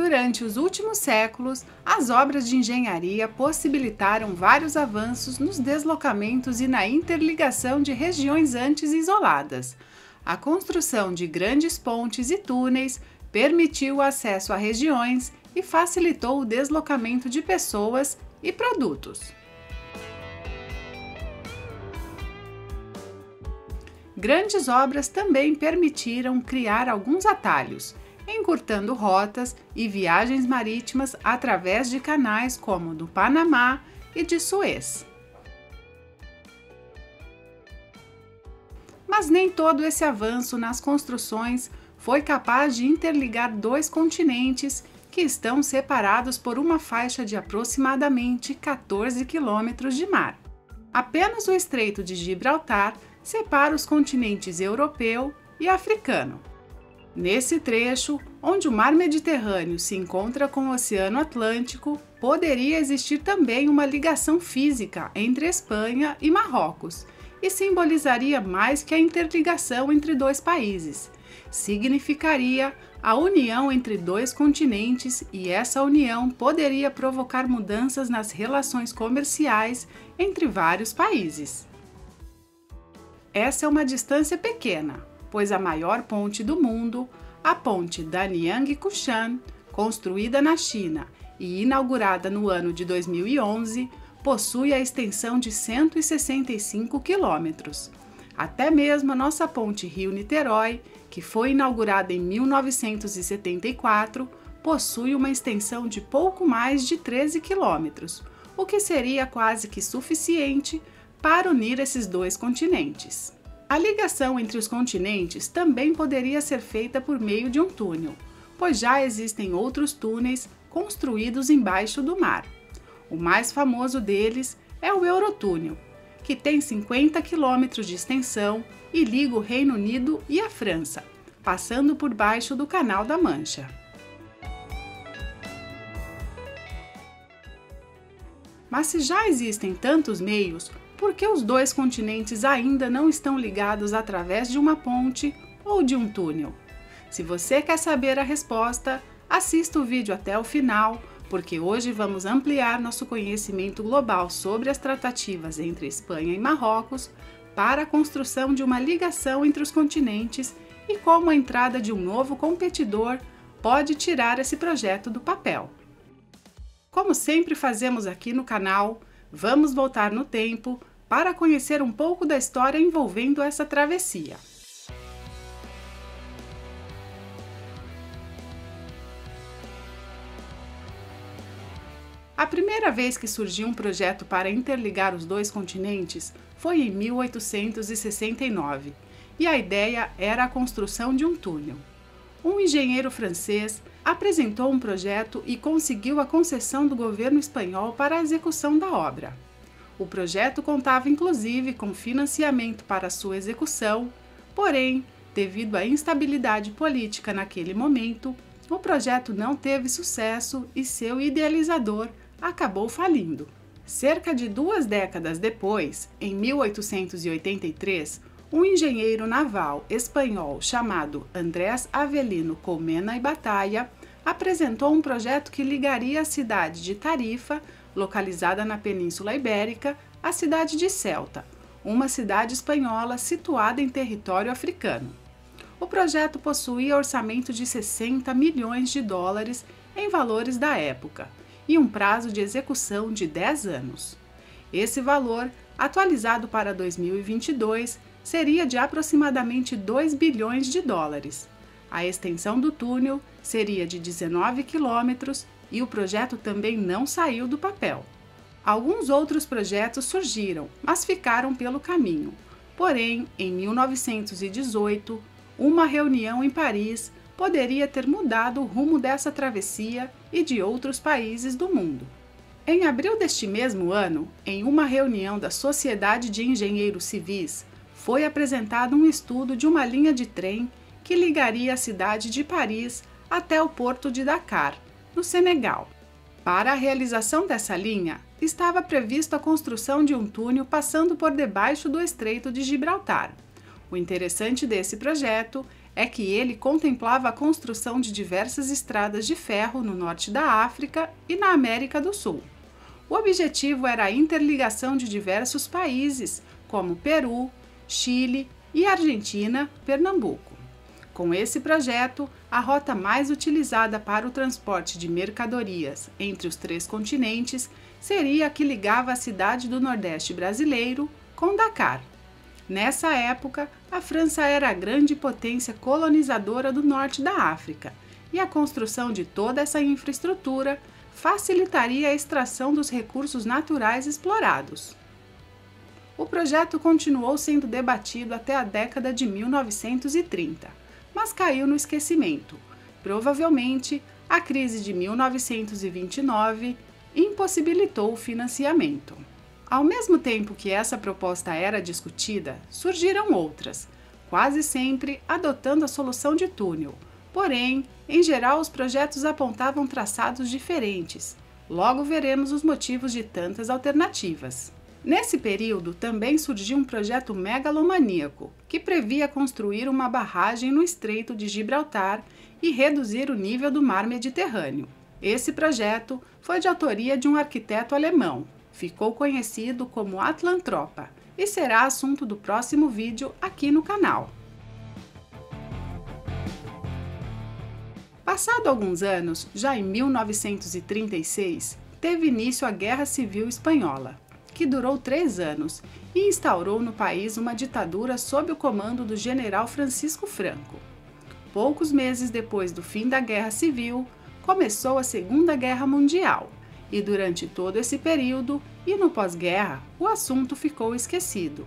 Durante os últimos séculos, as obras de engenharia possibilitaram vários avanços nos deslocamentos e na interligação de regiões antes isoladas. A construção de grandes pontes e túneis permitiu o acesso a regiões e facilitou o deslocamento de pessoas e produtos. Grandes obras também permitiram criar alguns atalhos, encurtando rotas e viagens marítimas através de canais como o do Panamá e de Suez. Mas nem todo esse avanço nas construções foi capaz de interligar dois continentes que estão separados por uma faixa de aproximadamente 14 quilômetros de mar. Apenas o Estreito de Gibraltar separa os continentes europeu e africano. Nesse trecho, onde o Mar Mediterrâneo se encontra com o Oceano Atlântico, poderia existir também uma ligação física entre Espanha e Marrocos, e simbolizaria mais que a interligação entre dois países. Significaria a união entre dois continentes, e essa união poderia provocar mudanças nas relações comerciais entre vários países. Essa é uma distância pequena, pois a maior ponte do mundo, a ponte Dalian-Kushan, construída na China e inaugurada no ano de 2011, possui a extensão de 165 quilômetros. Até mesmo a nossa ponte Rio-Niterói, que foi inaugurada em 1974, possui uma extensão de pouco mais de 13 quilômetros, o que seria quase que suficiente para unir esses dois continentes. A ligação entre os continentes também poderia ser feita por meio de um túnel, pois já existem outros túneis construídos embaixo do mar. O mais famoso deles é o Eurotúnel, que tem 50 quilômetros de extensão e liga o Reino Unido e a França, passando por baixo do Canal da Mancha. Mas se já existem tantos meios, por que os dois continentes ainda não estão ligados através de uma ponte ou de um túnel? Se você quer saber a resposta, assista o vídeo até o final, porque hoje vamos ampliar nosso conhecimento global sobre as tratativas entre Espanha e Marrocos para a construção de uma ligação entre os continentes e como a entrada de um novo competidor pode tirar esse projeto do papel. Como sempre fazemos aqui no canal, vamos voltar no tempo para conhecer um pouco da história envolvendo essa travessia. A primeira vez que surgiu um projeto para interligar os dois continentes foi em 1869, e a ideia era a construção de um túnel. Um engenheiro francês apresentou um projeto e conseguiu a concessão do governo espanhol para a execução da obra. O projeto contava inclusive com financiamento para sua execução, porém, devido à instabilidade política naquele momento, o projeto não teve sucesso e seu idealizador acabou falindo. Cerca de 2 décadas depois, em 1883, um engenheiro naval espanhol chamado Andrés Avelino Colmena y Batalla apresentou um projeto que ligaria a cidade de Tarifa, localizada na Península Ibérica, à cidade de Ceuta, uma cidade espanhola situada em território africano. O projeto possuía orçamento de 60 milhões de dólares em valores da época e um prazo de execução de 10 anos. Esse valor, atualizado para 2022, seria de aproximadamente 2 bilhões de dólares. A extensão do túnel seria de 19 quilômetros e o projeto também não saiu do papel. Alguns outros projetos surgiram, mas ficaram pelo caminho. Porém, em 1918, uma reunião em Paris poderia ter mudado o rumo dessa travessia e de outros países do mundo. Em abril deste mesmo ano, em uma reunião da Sociedade de Engenheiros Civis, foi apresentado um estudo de uma linha de trem que ligaria a cidade de Paris até o porto de Dakar, no Senegal. Para a realização dessa linha, estava previsto a construção de um túnel passando por debaixo do Estreito de Gibraltar. O interessante desse projeto é que ele contemplava a construção de diversas estradas de ferro no norte da África e na América do Sul. O objetivo era a interligação de diversos países, como Peru, Chile e Argentina, Pernambuco. Com esse projeto, a rota mais utilizada para o transporte de mercadorias entre os 3 continentes seria a que ligava a cidade do Nordeste brasileiro com Dakar. Nessa época, a França era a grande potência colonizadora do norte da África, e a construção de toda essa infraestrutura facilitaria a extração dos recursos naturais explorados. O projeto continuou sendo debatido até a década de 1930, mas caiu no esquecimento. Provavelmente, a crise de 1929 impossibilitou o financiamento. Ao mesmo tempo que essa proposta era discutida, surgiram outras, quase sempre adotando a solução de túnel. Porém, em geral, os projetos apontavam traçados diferentes. Logo veremos os motivos de tantas alternativas. Nesse período, também surgiu um projeto megalomaníaco, que previa construir uma barragem no Estreito de Gibraltar e reduzir o nível do mar Mediterrâneo. Esse projeto foi de autoria de um arquiteto alemão. Ficou conhecido como Atlantropa e será assunto do próximo vídeo aqui no canal. Passado alguns anos, já em 1936, teve início a Guerra Civil Espanhola, que durou 3 anos e instaurou no país uma ditadura sob o comando do general Francisco Franco. Poucos meses depois do fim da Guerra Civil, começou a Segunda Guerra Mundial, e durante todo esse período e no pós-guerra, o assunto ficou esquecido.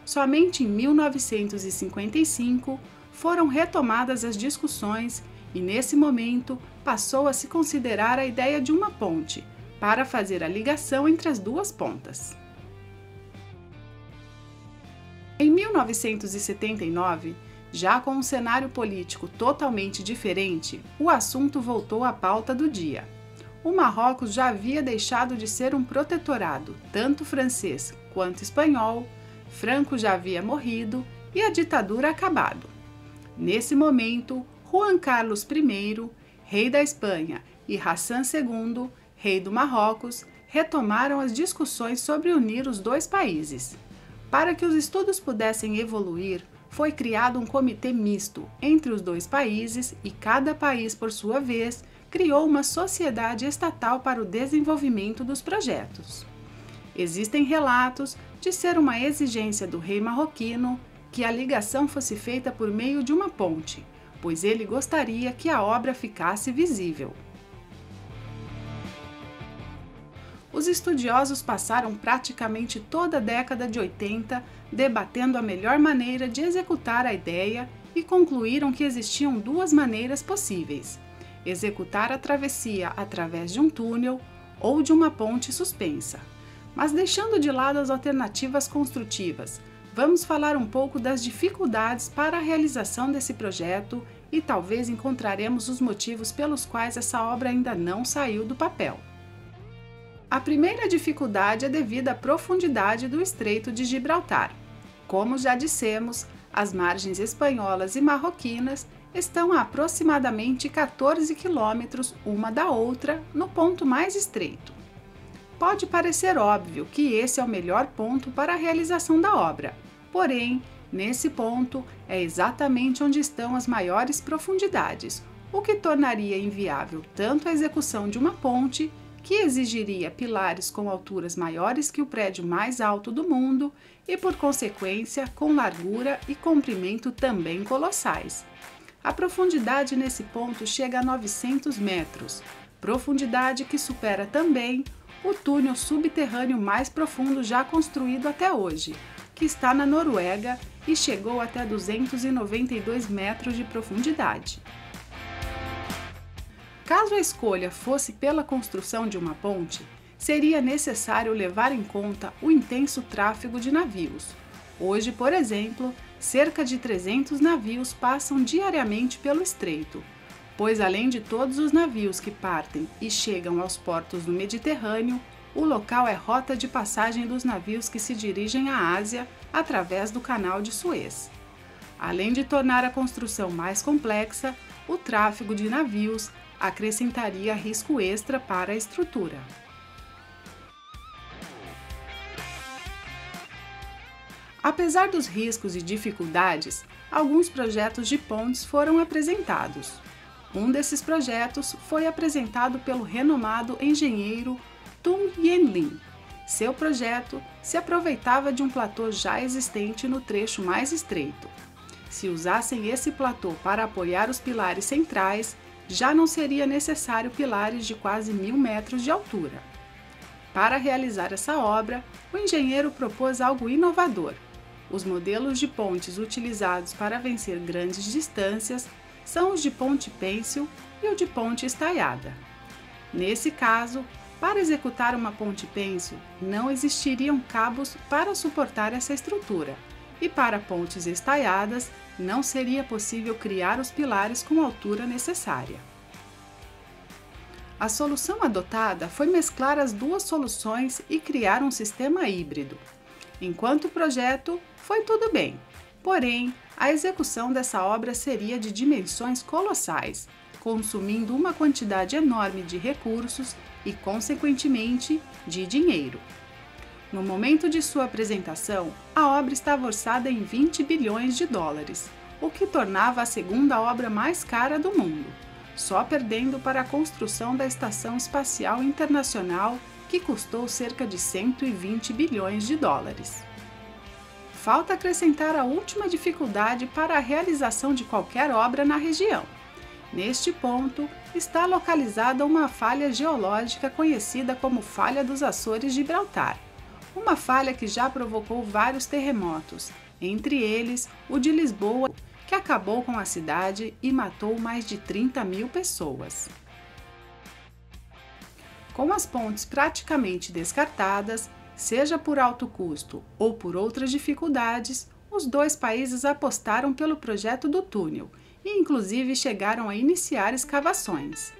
Somente em 1955 foram retomadas as discussões e, nesse momento, passou a se considerar a ideia de uma ponte, para fazer a ligação entre as duas pontas. Em 1979, já com um cenário político totalmente diferente, o assunto voltou à pauta do dia. O Marrocos já havia deixado de ser um protetorado, tanto francês quanto espanhol, Franco já havia morrido e a ditadura acabado. Nesse momento, Juan Carlos I, rei da Espanha, e Hassan II, rei do Marrocos, retomaram as discussões sobre unir os 2 países. Para que os estudos pudessem evoluir, foi criado um comitê misto entre os 2 países e cada país, por sua vez, criou uma sociedade estatal para o desenvolvimento dos projetos. Existem relatos de ser uma exigência do rei marroquino que a ligação fosse feita por meio de uma ponte, pois ele gostaria que a obra ficasse visível. Os estudiosos passaram praticamente toda a década de 80 debatendo a melhor maneira de executar a ideia e concluíram que existiam 2 maneiras possíveis: executar a travessia através de um túnel ou de uma ponte suspensa. Mas deixando de lado as alternativas construtivas, vamos falar um pouco das dificuldades para a realização desse projeto e talvez encontraremos os motivos pelos quais essa obra ainda não saiu do papel. A primeira dificuldade é devida à profundidade do Estreito de Gibraltar. Como já dissemos, as margens espanholas e marroquinas estão a aproximadamente 14 quilômetros uma da outra no ponto mais estreito. Pode parecer óbvio que esse é o melhor ponto para a realização da obra, porém, nesse ponto é exatamente onde estão as maiores profundidades, o que tornaria inviável tanto a execução de uma ponte, que exigiria pilares com alturas maiores que o prédio mais alto do mundo e, por consequência, com largura e comprimento também colossais. A profundidade nesse ponto chega a 900 metros, profundidade que supera também o túnel subterrâneo mais profundo já construído até hoje, que está na Noruega e chegou até 292 metros de profundidade. Caso a escolha fosse pela construção de uma ponte, seria necessário levar em conta o intenso tráfego de navios. Hoje, por exemplo, cerca de 300 navios passam diariamente pelo estreito, pois além de todos os navios que partem e chegam aos portos do Mediterrâneo, o local é rota de passagem dos navios que se dirigem à Ásia através do Canal de Suez. Além de tornar a construção mais complexa, o tráfego de navios acrescentaria risco extra para a estrutura. Apesar dos riscos e dificuldades, alguns projetos de pontes foram apresentados. Um desses projetos foi apresentado pelo renomado engenheiro Tung Yen Lin. Seu projeto se aproveitava de um platô já existente no trecho mais estreito. Se usassem esse platô para apoiar os pilares centrais, já não seria necessário pilares de quase 1.000 metros de altura. Para realizar essa obra, o engenheiro propôs algo inovador. Os modelos de pontes utilizados para vencer grandes distâncias são os de ponte pêncil e o de ponte estaiada. Nesse caso, para executar uma ponte pêncil, não existiriam cabos para suportar essa estrutura, e para pontes estaiadas, não seria possível criar os pilares com a altura necessária. A solução adotada foi mesclar as duas soluções e criar um sistema híbrido. Enquanto o projeto, foi tudo bem, porém, a execução dessa obra seria de dimensões colossais, consumindo uma quantidade enorme de recursos e, consequentemente, de dinheiro. No momento de sua apresentação, a obra estava orçada em 20 bilhões de dólares, o que tornava a segunda obra mais cara do mundo, só perdendo para a construção da Estação Espacial Internacional, que custou cerca de 120 bilhões de dólares. Falta acrescentar a última dificuldade para a realização de qualquer obra na região. Neste ponto, está localizada uma falha geológica conhecida como Falha dos Açores de Gibraltar, uma falha que já provocou vários terremotos, entre eles o de Lisboa, que acabou com a cidade e matou mais de 30.000 pessoas. Com as pontes praticamente descartadas, seja por alto custo ou por outras dificuldades, os dois países apostaram pelo projeto do túnel e inclusive chegaram a iniciar escavações.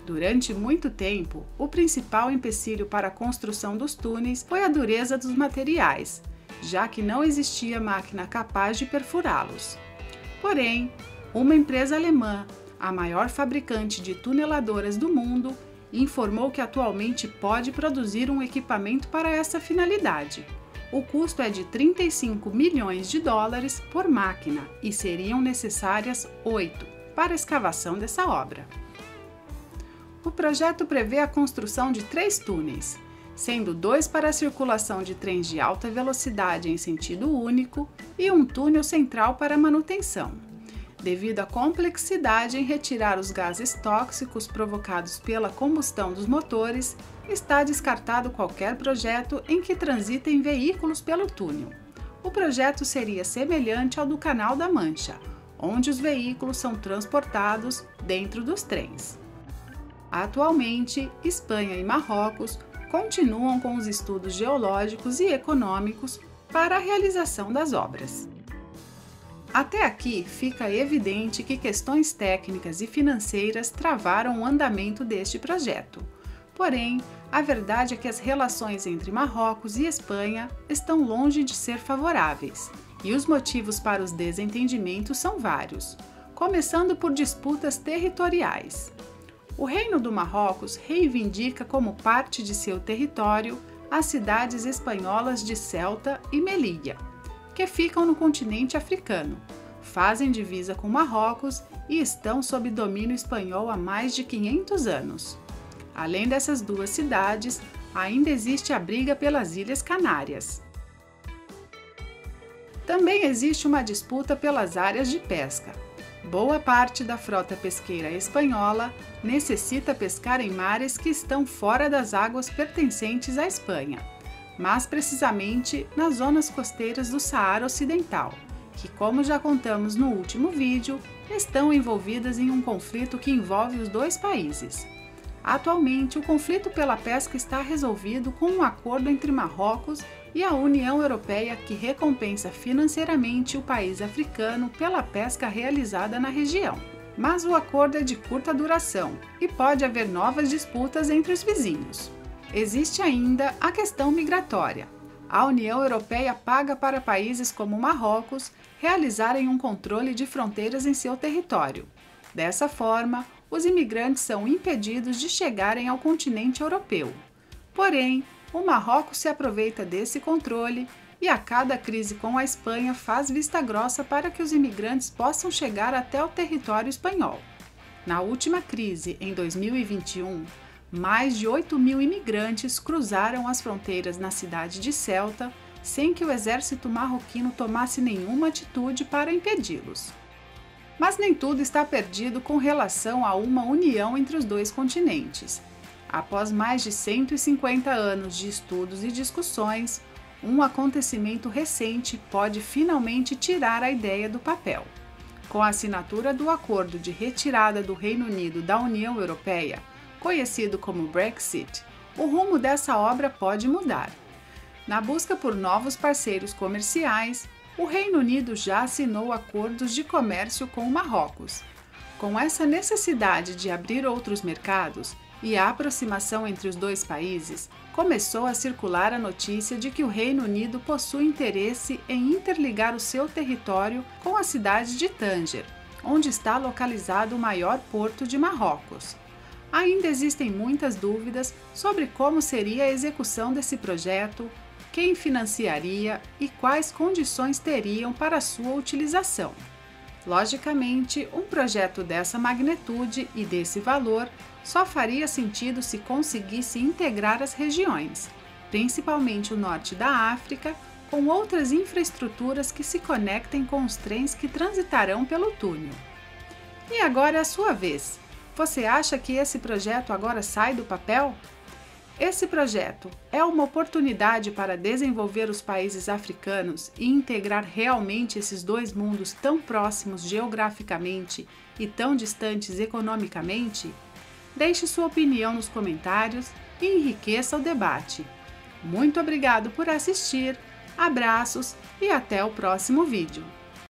Durante muito tempo, o principal empecilho para a construção dos túneis foi a dureza dos materiais, já que não existia máquina capaz de perfurá-los. Porém, uma empresa alemã, a maior fabricante de tuneladoras do mundo, informou que atualmente pode produzir um equipamento para essa finalidade. O custo é de 35 milhões de dólares por máquina e seriam necessárias 8 para a escavação dessa obra. O projeto prevê a construção de 3 túneis, sendo 2 para a circulação de trens de alta velocidade em sentido único e um túnel central para manutenção. Devido à complexidade em retirar os gases tóxicos provocados pela combustão dos motores, está descartado qualquer projeto em que transitem veículos pelo túnel. O projeto seria semelhante ao do Canal da Mancha, onde os veículos são transportados dentro dos trens. Atualmente, Espanha e Marrocos continuam com os estudos geológicos e econômicos para a realização das obras. Até aqui fica evidente que questões técnicas e financeiras travaram o andamento deste projeto. Porém, a verdade é que as relações entre Marrocos e Espanha estão longe de ser favoráveis, e os motivos para os desentendimentos são vários, começando por disputas territoriais. O Reino do Marrocos reivindica como parte de seu território as cidades espanholas de Ceuta e Melilla, que ficam no continente africano, fazem divisa com Marrocos e estão sob domínio espanhol há mais de 500 anos. Além dessas duas cidades, ainda existe a briga pelas Ilhas Canárias. Também existe uma disputa pelas áreas de pesca. Boa parte da frota pesqueira espanhola necessita pescar em mares que estão fora das águas pertencentes à Espanha, mas precisamente nas zonas costeiras do Saara Ocidental, que, como já contamos no último vídeo, estão envolvidas em um conflito que envolve os dois países. Atualmente, o conflito pela pesca está resolvido com um acordo entre Marrocos e a União Europeia que recompensa financeiramente o país africano pela pesca realizada na região. Mas o acordo é de curta duração e pode haver novas disputas entre os vizinhos. Existe ainda a questão migratória. A União Europeia paga para países como Marrocos realizarem um controle de fronteiras em seu território. Dessa forma, os imigrantes são impedidos de chegarem ao continente europeu. Porém, o Marrocos se aproveita desse controle e a cada crise com a Espanha faz vista grossa para que os imigrantes possam chegar até o território espanhol. Na última crise, em 2021, mais de 8.000 imigrantes cruzaram as fronteiras na cidade de Ceuta, sem que o exército marroquino tomasse nenhuma atitude para impedi-los. Mas nem tudo está perdido com relação a uma união entre os dois continentes. Após mais de 150 anos de estudos e discussões, um acontecimento recente pode finalmente tirar a ideia do papel. Com a assinatura do acordo de retirada do Reino Unido da União Europeia, conhecido como Brexit, o rumo dessa obra pode mudar. Na busca por novos parceiros comerciais, o Reino Unido já assinou acordos de comércio com o Marrocos. Com essa necessidade de abrir outros mercados e a aproximação entre os dois países, começou a circular a notícia de que o Reino Unido possui interesse em interligar o seu território com a cidade de Tânger, onde está localizado o maior porto de Marrocos. Ainda existem muitas dúvidas sobre como seria a execução desse projeto, quem financiaria e quais condições teriam para sua utilização. Logicamente, um projeto dessa magnitude e desse valor só faria sentido se conseguisse integrar as regiões, principalmente o norte da África, com outras infraestruturas que se conectem com os trens que transitarão pelo túnel. E agora é a sua vez. Você acha que esse projeto agora sai do papel? Esse projeto é uma oportunidade para desenvolver os países africanos e integrar realmente esses dois mundos tão próximos geograficamente e tão distantes economicamente? Deixe sua opinião nos comentários e enriqueça o debate. Muito obrigado por assistir, abraços e até o próximo vídeo.